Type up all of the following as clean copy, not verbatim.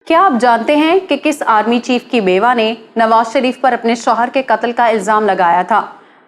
क्या आप जानते हैं कि किस आर्मी चीफ की बेवा ने नवाज शरीफ पर अपने शौहर के कत्ल का इल्जाम लगाया था?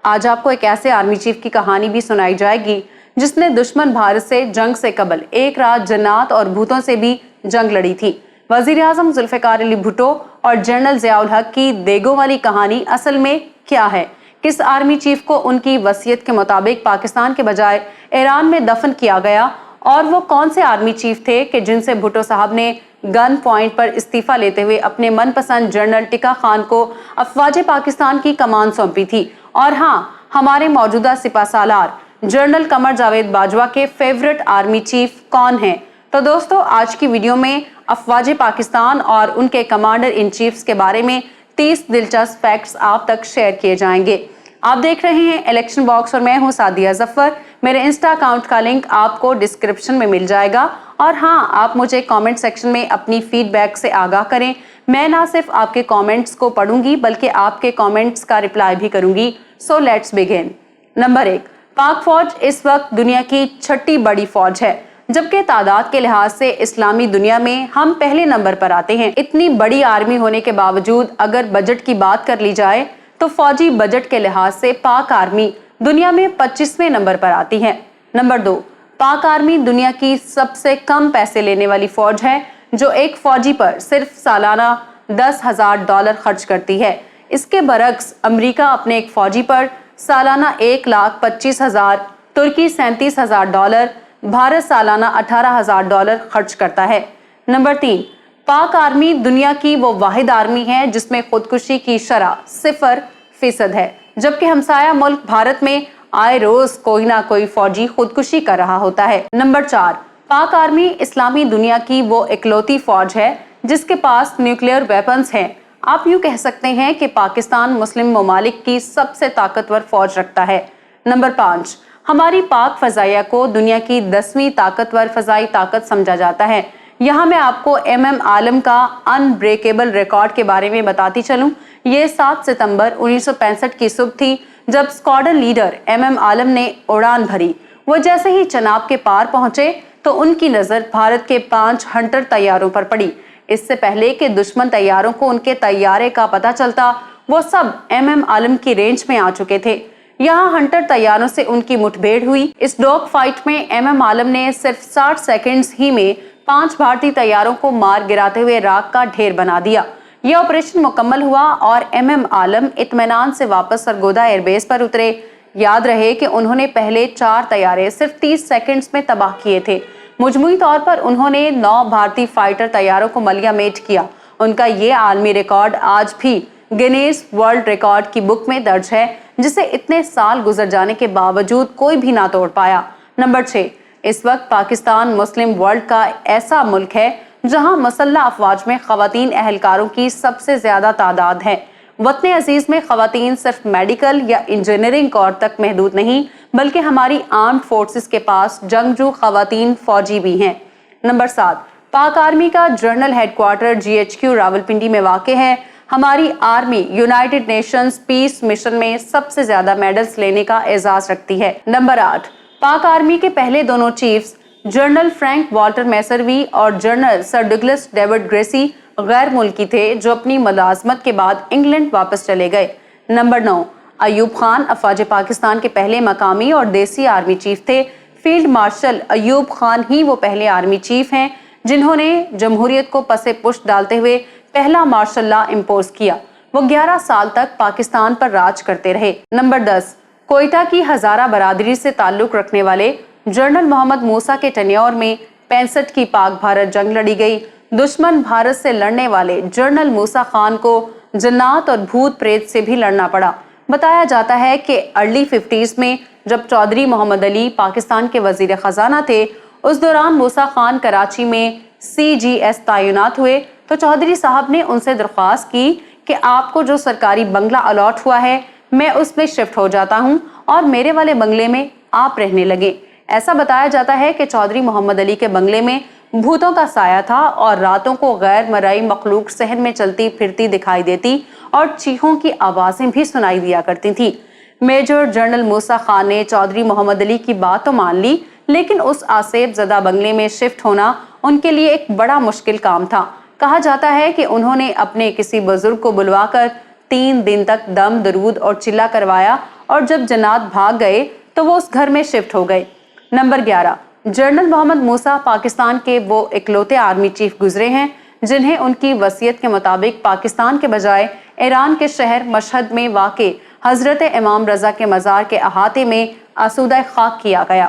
आज आपको एक ऐसे आर्मी चीफ की कहानी भी सुनाई जाएगी जिसने दुश्मन भारत से जंग से कबल एक रात जन्नात और भूतों से भी जंग लड़ी थी। वजीर आजम जुल्फिकार अली भुट्टो और जनरल ज़ियाउल हक की देगों वाली कहानी असल में क्या है? किस आर्मी चीफ को उनकी वसीयत के मुताबिक पाकिस्तान के बजाय ईरान में दफन किया गया, और वो कौन से आर्मी चीफ थे कि जिनसे भुट्टो साहब ने गन पॉइंट पर इस्तीफा लेते हुए अपने मनपसंद जनरल टिक्का खान को अफवाज पाकिस्तान की कमान सौंपी थी? और हाँ, हमारे मौजूदा सिपह सालार जनरल कमर जावेद बाजवा के फेवरेट आर्मी चीफ कौन हैं? तो दोस्तों, आज की वीडियो में अफवाज पाकिस्तान और उनके कमांडर इन चीफ्स के बारे में 30 दिलचस्प फैक्ट्स आप तक शेयर किए जाएंगे। आप देख रहे हैं इलेक्शन बॉक्स और मैं हूं सादिया जफर। मेरे इंस्टा अकाउंट का लिंक आपको डिस्क्रिप्शन में मिल जाएगा। और हाँ, आप मुझे कमेंट सेक्शन में अपनी फीडबैक से आगाह करें। मैं ना सिर्फ आपके कमेंट्स को पढ़ूंगी बल्कि आपके कमेंट्स का रिप्लाई भी करूंगी। So let's begin. नंबर 1, पाक फौज इस वक्त दुनिया की छठी बड़ी फौज है, जबकि तादाद के लिहाज से इस्लामी दुनिया में हम पहले नंबर पर आते हैं। इतनी बड़ी आर्मी होने के बावजूद अगर बजट की बात कर ली जाए तो फौजी बजट के लिहाज से पाक आर्मी दुनिया में 25वें नंबर पर आती है। नंबर 2, पाक आर्मी दुनिया की सबसे कम पैसे लेने वाली फौज है, जो एक फौजी पर सिर्फ सालाना $10,000 खर्च करती है। इसके बरक्स अमेरिका अपने एक फौजी पर सालाना $1,25,000, तुर्की $37,000, भारत सालाना $18,000 खर्च करता है। नंबर 3, पाक आर्मी दुनिया की वो वाहिद आर्मी है जिसमें खुदकुशी की शरह 0% है, जबकि हमसाया मुल्क भारत में आए रोज कोई ना कोई फौजी खुदकुशी कर रहा होता है। नंबर 4, पाक आर्मी इस्लामी दुनिया की वो इकलौती फौज है जिसके पास न्यूक्लियर वेपन्स हैं। आप यूं कह सकते हैं कि पाकिस्तान मुस्लिम ममालिक की सबसे ताकतवर फौज रखता है। नंबर 5, हमारी पाक फजाइया को दुनिया की 10वीं ताकतवर फजाई ताकत समझा जाता है। यहाँ मैं आपको MM आलम का अनब्रेकेबल रिकॉर्ड के बारे में बताती चलूं। ये 7 सितंबर 1965 की सुबह थी जब स्क्वाड्रन लीडर MM आलम ने उड़ान भरी। वो जैसे ही चनाब के पार पहुंचे तो उनकी नजर भारत के 5 हंटर तैयारों पर पड़ी। इससे पहले कि दुश्मन तैयारों को उनके तैयारे का पता चलता, वो सब MM आलम की रेंज में आ चुके थे। यहाँ हंटर तैयारों से उनकी मुठभेड़ हुई। इस डॉग फाइट में MM आलम ने सिर्फ 60 सेकेंड्स ही में 5 भारतीय तैयारों को मार गिराते हुए राख का ढेर बना दिया। यह ऑपरेशन मुकम्मल हुआ और MM आलम इत्मीनान से वापस सरगोदा एयरबेस पर उतरे। याद रहे कि उन्होंने पहले 4 तैयारे सिर्फ 30 सेकंड्स में तबाह किए थे। मजमूई तौर पर उन्होंने 9 भारतीय फाइटर तैयारों को मलिया मेट किया। उनका ये आलमी रिकॉर्ड आज भी गिनीज वर्ल्ड रिकॉर्ड की बुक में दर्ज है, जिसे इतने साल गुजर जाने के बावजूद कोई भी ना तोड़ पाया। नंबर 6, इस वक्त पाकिस्तान मुस्लिम वर्ल्ड का ऐसा मुल्क है जहां मुसल्लह अफवाज में खवातीन अहलकारों की सबसे ज्यादा तादाद है। वतन अजीज में खवातीन सिर्फ मेडिकल या इंजीनियरिंग कोर तक महदूद नहीं, बल्कि हमारी आर्म्ड फोर्सेस के पास जंगजू खवातीन फौजी भी हैं। नंबर 7, पाक आर्मी का जनरल हेडक्वार्टर GHQ रावलपिंडी में वाक़ है। हमारी army United Nations peace mission में सबसे ज्यादा मेडल्स लेने का एजाज रखती है। नंबर 8, पाक आर्मी के पहले दोनों chiefs general Frank Walter Messervy और general sir Douglas David Gracey गैर मुल्की थे, जो अपनी मुलाजमत के बाद इंग्लैंड वापस चले गए। नंबर 9, अयूब खान अफवाज पाकिस्तान के पहले मकामी और देसी आर्मी चीफ थे। फील्ड मार्शल अयूब खान ही वो पहले आर्मी चीफ हैं जिन्होंने जमहूरियत को पसे पुष्ट डालते हुए पहला मार्शल लॉ इम्पोज किया। वो 11 साल तक पाकिस्तान पर राज करते रहे। नंबर 10, कोयटा की हजारा बरादरी से ताल्लुक रखने वाले जनरल मोहम्मद मूसा के टेन्योर में 65 की पाक भारत जंग लड़ी गई। दुश्मन भारत से लड़ने वाले जनरल मूसा खान को जन्नात और भूत प्रेत से भी लड़ना पड़ा। बताया जाता है कि अर्ली 50s में जब चौधरी मोहम्मद अली पाकिस्तान के वजीर खजाना थे, उस दौरान मूसा खान कराची में CGS तैनात हुए तो चौधरी साहब ने उनसे दरख्वास्त की कि आपको जो सरकारी बंगला अलॉट हुआ है, मैं उसमें शिफ्ट हो जाता हूं और मेरे वाले बंगले में आप रहने लगे। ऐसा बताया जाता है कि चौधरी मोहम्मद अली के बंगले में भूतों का साया था और रातों को गैर मरई मखलूक सहन में चलती फिरती दिखाई देती और चीखों की आवाजें भी सुनाई दिया करती थी। मेजर जनरल मूसा खान ने चौधरी मोहम्मद अली की बात तो मान ली, लेकिन उस आसेब ज़दा बंगले में शिफ्ट होना उनके लिए एक बड़ा मुश्किल काम था। کہا جاتا ہے کہ انہوں نے اپنے کسی بزرگ کو بلوا کر 3 دن تک دم درود اور چلا کروایا اور جب جنات بھاگ گئے تو وہ اس گھر میں شفٹ ہو گئے۔ نمبر 11، جنرل محمد موسیٰ پاکستان کے وہ اکلوتے آرمی چیف گزرے ہیں جنہیں ان کی وصیت کے مطابق پاکستان کے بجائے ایران کے شہر مشہد میں واقع حضرت امام رضا کے مزار کے احاطے میں آسودہ خاک کیا گیا۔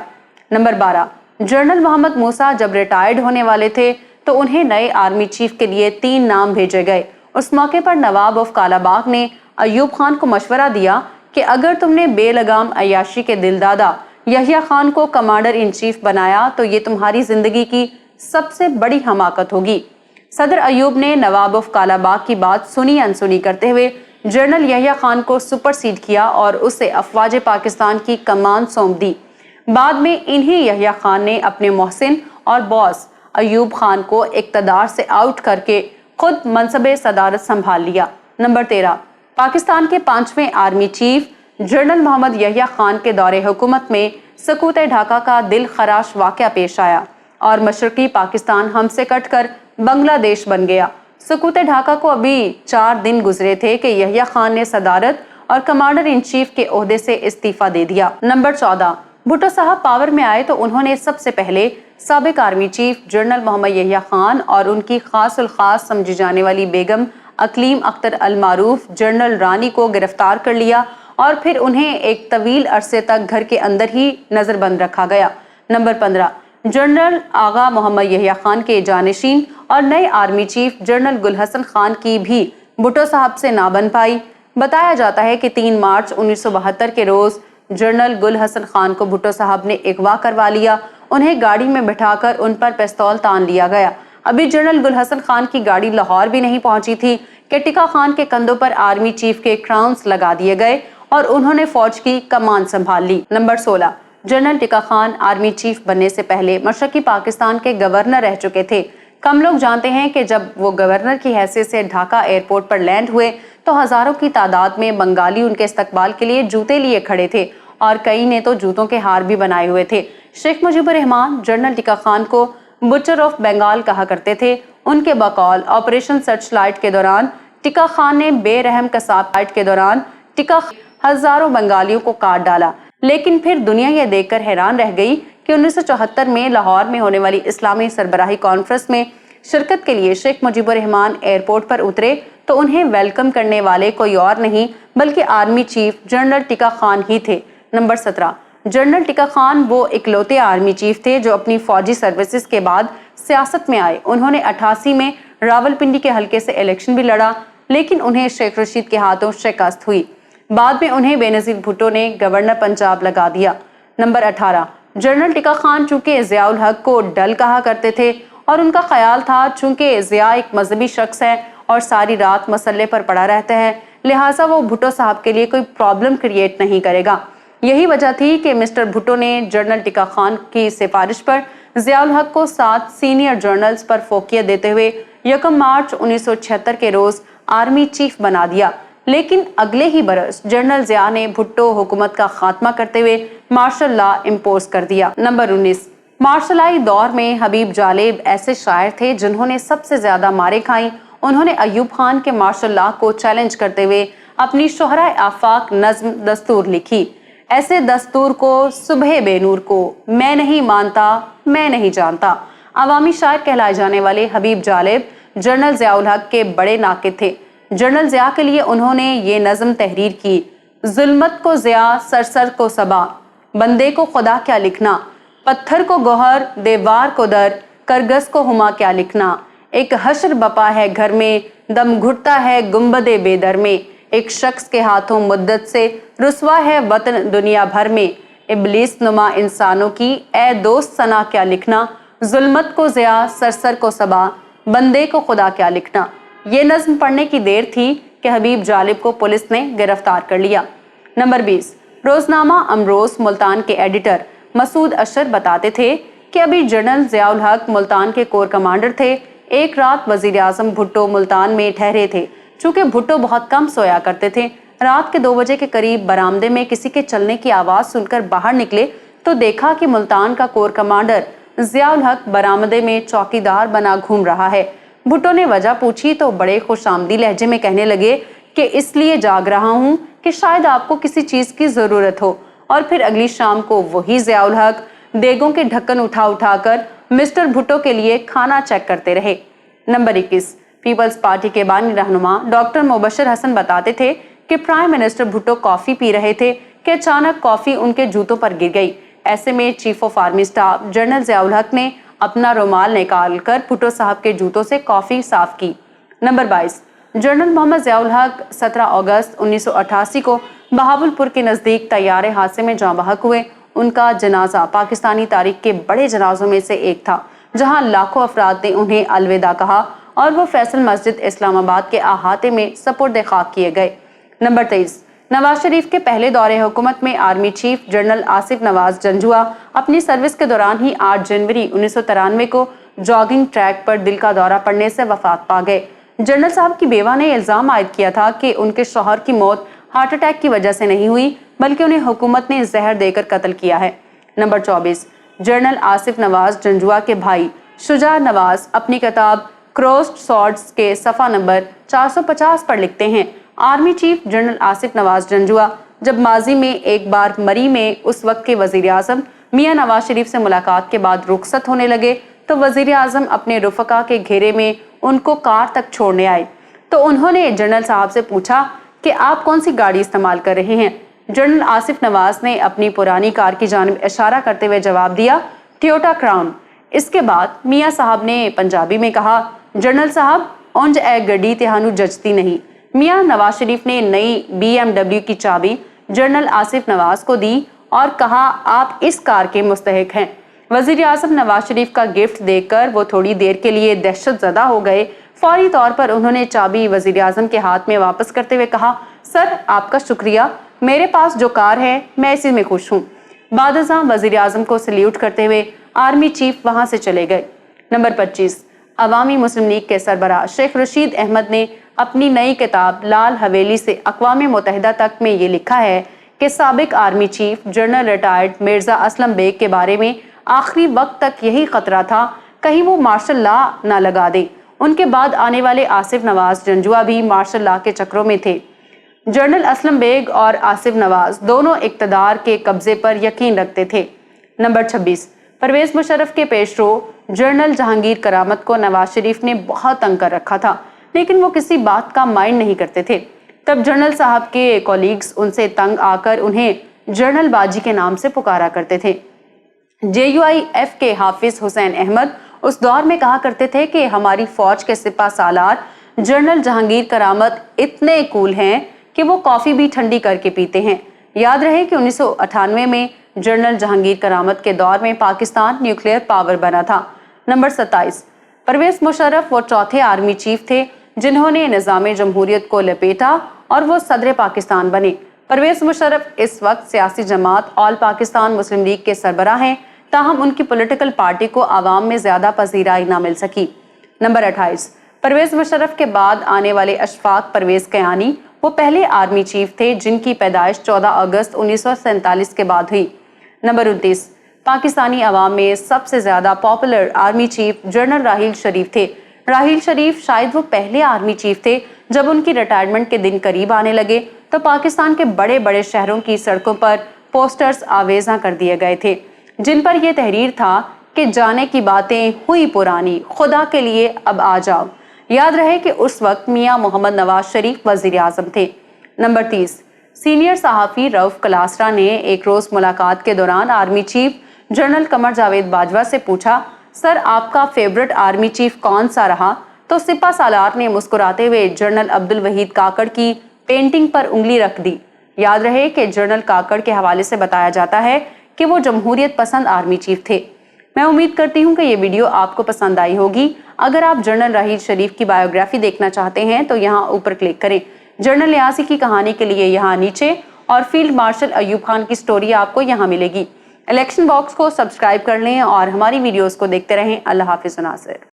نمبر 12، جنرل محمد موسیٰ جب ریٹائرڈ ہونے والے تھے تو انہیں نئے آرمی چیف کے لیے 3 نام بھیجے گئے۔ اس موقع پر نواب آف کالا باغ نے ایوب خان کو مشورہ دیا کہ اگر تم نے بے لگام عیاشی کے دل دادا یحییٰ خان کو کمانڈر ان چیف بنایا تو یہ تمہاری زندگی کی سب سے بڑی حماقت ہوگی۔ صدر ایوب نے نواب آف کالا باغ کی بات سنی انسنی کرتے ہوئے جنرل یحییٰ خان کو سپرسیڈ کیا اور اسے افواج پاکستان کی کمان سونپ دی۔ بعد میں انہی یحییٰ خان نے اپنے محسن اور باس ایوب خان کو اقتدار سے آؤٹ کر کے خود منصب صدارت سنبھال لیا۔ نمبر 13، پاکستان کے 5ویں آرمی چیف جنرل محمد یحییٰ خان کے دور حکومت میں سقوط ڈھاکہ کا دل خراش واقعہ پیش آیا اور مشرقی پاکستان ہم سے کٹ کر بنگلہ دیش بن گیا۔ سقوط ڈھاکہ کو ابھی 4 دن گزرے تھے کہ یحییٰ خان نے صدارت اور کمانڈر ان چیف کے عہدے سے استعفیٰ دے دیا۔ نمبر 14، بھٹو صاحب پاور میں آئے تو انہوں نے سب سے پہلے سابق آرمی چیف جنرل محمد یحییٰ خان اور ان کی خاص الخاص سمجھی جانے والی بیگم اقلیم اختر المعروف جنرل رانی کو گرفتار کر لیا اور پھر انہیں ایک طویل عرصے تک گھر کے اندر ہی نظر بند رکھا گیا۔ نمبر 15، جنرل آغا محمد یحییٰ خان کے جانشین اور نئے آرمی چیف جنرل گل حسن خان کی بھی بھٹو صاحب سے نہ بن پائی۔ بتایا جاتا ہے کہ 3 مارچ 1972 کے روز جنرل گل حسن خان کو بھٹو صاحب نے اغوا کروا لیا، انہیں گاڑی میں بٹھا کر ان پر پستول تان لیا گیا۔ ابھی جنرل گل حسن خان کی گاڑی لاہور بھی نہیں پہنچی تھی کہ ٹکا خان کے کندھوں پر آرمی چیف کے کراؤنز لگا دیے گئے اور انہوں نے فوج کی کمان سنبھال لی۔ Number 16، general Tikka Khan army chief بننے سے پہلے مشرقی پاکستان کے گورنر رہ چکے تھے۔ کم لوگ جانتے ہیں کہ جب وہ گورنر کی حیثیت سے ڈھاکہ ایئرپورٹ پر لینڈ ہوئے تو ہزاروں کی تعداد میں بنگالی ان کے استقبال کے لیے جوتے لیے کھڑے تھے اور کئی نے تو جوتوں کے ہار بھی بنائے ہوئے تھے۔ شیخ مجیب الرحمان جنرل ٹکا خان کو بچر آف بنگال کہا کرتے تھے۔ ان کے بقول آپریشن سرچ لائٹ کے دوران ٹکا خان نے بے رحم قصاب لائٹ کے دوران ہزاروں بنگالیوں کو کاٹ ڈالا، لیکن پھر دنیا یہ دیکھ کر حیران رہ گئی کہ 1974 میں لاہور میں ہونے والی اسلامی سربراہی کانفرنس میں شرکت کے لیے شیخ مجیب الرحمان ایئرپورٹ پر اترے تو انہیں ویلکم کرنے والے کوئی اور نہیں بلکہ army chief general Tikka Khan ہی تھے۔ نمبر 17، جنرل ٹکا خان وہ اکلوتے آرمی چیف تھے جو اپنی فوجی سروسز کے بعد سیاست میں آئے۔ انہوں نے 88 میں راولپنڈی کے حلقے سے الیکشن بھی لڑا لیکن انہیں شیخ رشید کے ہاتھوں شکست ہوئی۔ بعد میں انہیں بے نظیر بھٹو نے گورنر پنجاب لگا دیا۔ نمبر 18، جنرل ٹکا خان چونکہ ضیاء الحق کو ڈل کہا کرتے تھے اور ان کا خیال تھا چونکہ ضیاء ایک مذہبی شخص ہے اور ساری رات مسلح پر پڑا رہتا ہے لہٰذا وہ بھٹو صاحب کے لیے کوئی پرابلم کریٹ نہیں کرے گا۔ یہی وجہ تھی کہ مسٹر بھٹو نے جنرل ٹکا خان کی سفارش پر ضیاء الحق کو 7 سینئر جنرلز پر فوقیت دیتے ہوئے 1 مارچ 1976 کے روز آرمی چیف بنا دیا، لیکن اگلے ہی برس جنرل ضیاء نے بھٹو حکومت کا خاتمہ کرتے ہوئے مارشل لا امپوز کر دیا۔ نمبر 19، مارشل لائی دور میں حبیب جالب ایسے شاعر تھے جنہوں نے سب سے زیادہ مارے کھائیں۔ انہوں نے ایوب خان کے مارشل لا کو چیلنج کرتے ہوئے اپنی شہرائے آفاق نظم دستور لکھی۔ ایسے دستور کو صبح بے نور کو میں نہیں مانتا میں نہیں جانتا۔ عوامی شاعر کہلائے جانے والے حبیب جالب جنرل ضیاء الحق کے بڑے ناقد تھے۔ جنرل ضیاء کے لیے انہوں نے یہ نظم تحریر کی: ظلمت کو ضیاء سرسر کو صبا، بندے کو خدا کیا لکھنا، پتھر کو گوہر دیوار کو در، کرگس کو ہما کیا لکھنا، ایک حشر بپا ہے گھر میں، دم گھٹتا ہے گنبد بے در میں، ایک شخص کے ہاتھوں مدت سے رسوا ہے وطن دنیا بھر میں، ابلیس نما انسانوں کی اے دوست ثنا کیا لکھنا، ظلمت کو ضیاء سرسر کو صبا، بندے کو خدا کیا لکھنا۔ یہ نظم پڑھنے کی دیر تھی کہ حبیب جالب کو پولیس نے گرفتار کر لیا۔ نمبر 20، روزنامہ امروز ملتان کے ایڈیٹر مسعود اشر بتاتے تھے کہ ابھی جنرل ضیاء الحق ملتان کے کور کمانڈر تھے۔ ایک رات وزیر اعظم بھٹو ملتان میں ٹھہرے تھے۔ چونکہ بھٹو بہت کم سویا کرتے تھے، رات کے 2 بجے کے قریب برآمدے میں کسی کے چلنے کی آواز سن کر باہر نکلے تو دیکھا کہ ملتان کا کور کمانڈر ضیاء الحق برآمدے میں چوکیدار بنا گھوم رہا ہے۔ भुट्टो ने वजह पूछी तो बड़े खुशामदी लहजे में कहने लगे कि इसलिए जाग रहा हूँ कि शायद आपको किसी चीज की जरूरत हो। और फिर अगली शाम को वही ज़ियाउल हक देगों के ढक्कन उठा उठाकर मिस्टर भुट्टो के लिए खाना चेक करते रहे। नंबर 21, पीपल्स पार्टी के बानी रहनुमा डॉक्टर मुबशर हसन बताते थे कि prime minister Bhutto coffee P रहे थे कि अचानक कॉफी उनके जूतों पर गिर गई। ऐसे में chief of army staff general Ziaul हक ने अपना रुमाल निकालकर भुट्टो साहब के जूतों से कॉफी साफ की। नंबर 22, जनरल मोहम्मद ज़ियाउल हक 17 अगस्त 1988 को बहावलपुर के नजदीक तैयारे हादसे में जाँ बहक हुए। उनका जनाजा पाकिस्तानी तारीख के बड़े जनाजों में से एक था, जहां लाखों अफराद ने उन्हें अलविदा कहा और वो फैसल मस्जिद इस्लामाबाद के अहाते में सपुर्द खाक किए गए। नंबर 23, नवाज शरीफ के पहले दौरे हुकूमत में army chief general Asif Nawaz Janjua अपनी सर्विस के दौरान ही 8 जनवरी 1993 को जॉगिंग ट्रैक पर दिल का दौरा पड़ने से वफात पा गए। जनरल साहब की बेवा ने इल्जाम आयद किया था कि उनके शौहर की मौत हार्ट अटैक की वजह से नहीं हुई, बल्कि उन्हें हुकूमत ने जहर देकर कत्ल किया है। नंबर 24, जनरल आसिफ नवाज जंजुआ के भाई शुजा नवाज अपनी किताब क्रॉस्ड स्वॉर्ड्स के सफ़ा नंबर 450 पर लिखते हैं, army chief general Asif Nawaz Janjua जब माजी में एक बार मरी में उस वक्त के वजीर आजम मियाँ नवाज शरीफ से मुलाकात के बाद रुखसत होने लगे तो वजीर आजम अपने रुफका के घेरे में उनको कार तक छोड़ने आए तो उन्होंने जनरल साहब से पूछा कि आप कौन सी गाड़ी इस्तेमाल कर रहे हैं। जनरल आसिफ नवाज ने अपनी पुरानी कार की जानिब इशारा करते हुए जवाब दिया, टोयोटा क्राउन। इसके बाद मियाँ साहब ने पंजाबी में कहा, जनरल साहब उंज ए गड्डी तेहानू जचती नहीं। मियाँ नवाज शरीफ ने नई BMW की चाबी जनरल आसिफ नवाज को दी और कहा, आप इस कार के मुस्तहिक हैं। वजीर आज़म नवाज शरीफ का गिफ्ट देखकर वो थोड़ी देर के लिए दहशत ज़दा हो गए। फौरी तौर पर उन्होंने चाबी वजीर आज़म के हाथ में वापस करते हुए कहा, सर आपका शुक्रिया, मेरे पास जो कार है मैं इसी में खुश हूँ। बादशाह वजीर आज़म को सल्यूट करते हुए आर्मी चीफ वहां से चले गए। नंबर 25, अवामी मुस्लिम लीग के सरबराह शेख रशीद अहमद ने अपनी नई किताब लाल हवेली से अक़वाम मुत्तहिदा तक में ये लिखा है कि साबिक army chief general retired Mirza Aslam Beg के बारे में आखिरी वक्त तक यही खतरा था, कहीं वो मार्शल लॉ ना लगा दे। उनके बाद आने वाले आसिफ नवाज जंजुआ भी मार्शल लॉ के चक्रों में थे। जनरल असलम बेग और आसिफ नवाज दोनों इक़्तिदार के कब्जे पर यकीन रखते थे। नंबर 26, परवेज मुशर्रफ के पेशरो जनरल जहांगीर करामत को नवाज शरीफ ने बहुत तंग कर रखा था, लेकिन वो किसी बात का माइंड नहीं करते थे। तब जनरल साहब के कॉलीग्स उनसे तंग आकर उन्हें जनरल बाजी के नाम से पुकारा करते थे। JUIF के हाफिज हुसैन अहमद उस दौर में कहा करते थे कि हमारी फौज के सिपा सालार जनरल जहांगीर करामत इतने कूल हैं कि वो कॉफी भी ठंडी करके पीते हैं। याद रहे कि 1998 में जनरल जहांगीर करामत के दौर में पाकिस्तान न्यूक्लियर पावर बना था। नंबर 27, परवेज मुशर्रफ वो चौथे आर्मी चीफ थे जिन्होंने निज़ाम जमहूरियत को लपेटा और वो सदर पाकिस्तान बने। परवेज मुशर्रफ इस वक्त सियासी जमात ऑल पाकिस्तान मुस्लिम लीग के सरबराह हैं, ताहम उनकी पॉलिटिकल पार्टी को आवाम में ज्यादा पजीराई ना मिल सकी। नंबर 28, परवेज मुशर्रफ के बाद आने वाले अशफाक परवेज कयानी वो पहले आर्मी चीफ थे जिनकी पैदाइश 14 अगस्त 1947 के बाद हुई। नंबर 29, पाकिस्तानी अवाम में सबसे ज्यादा पॉपुलर आर्मी चीफ जनरल राहील शरीफ थे। राहील शरीफ शायद वो पहले आर्मी चीफ थे जब उनकी रिटायरमेंट के दिन करीब आने लगे तो पाकिस्तान के बड़े बड़े शहरों की सड़कों पर पोस्टर्स आवेजा कर दिए गए थे जिन पर यह तहरीर था कि जाने की बातें हुई पुरानी, खुदा के लिए अब आ जाओ। याद रहे कि उस वक्त मियाँ मोहम्मद नवाज शरीफ वजीर आजम थे। नंबर 30, सीनियर सहाफ़ी रऊफ कलासरा ने एक रोज मुलाकात के दौरान army chief general Qamar Javed Bajwa से पूछा, सर आपका फेवरेट आर्मी चीफ कौन सा रहा? तो सिपा सालार ने मुस्कुराते हुए जनरल अब्दुल वहीद काकड़ की पेंटिंग पर उंगली रख दी। याद रहे कि जनरल काकड़ के हवाले से बताया जाता है कि वो जमहूरियत पसंद आर्मी चीफ थे। मैं उम्मीद करती हूँ कि ये वीडियो आपको पसंद आई होगी। अगर आप जनरल राहील शरीफ की बायोग्राफी देखना चाहते हैं तो यहाँ ऊपर क्लिक करें। जनरल न्यासी की कहानी के लिए यहाँ नीचे और फील्ड मार्शल अयूब खान की स्टोरी आपको यहाँ मिलेगी। इलेक्शन बॉक्स को सब्सक्राइब कर लें और हमारी वीडियोस को देखते रहें। अल्लाह हाफिज़ नासिर।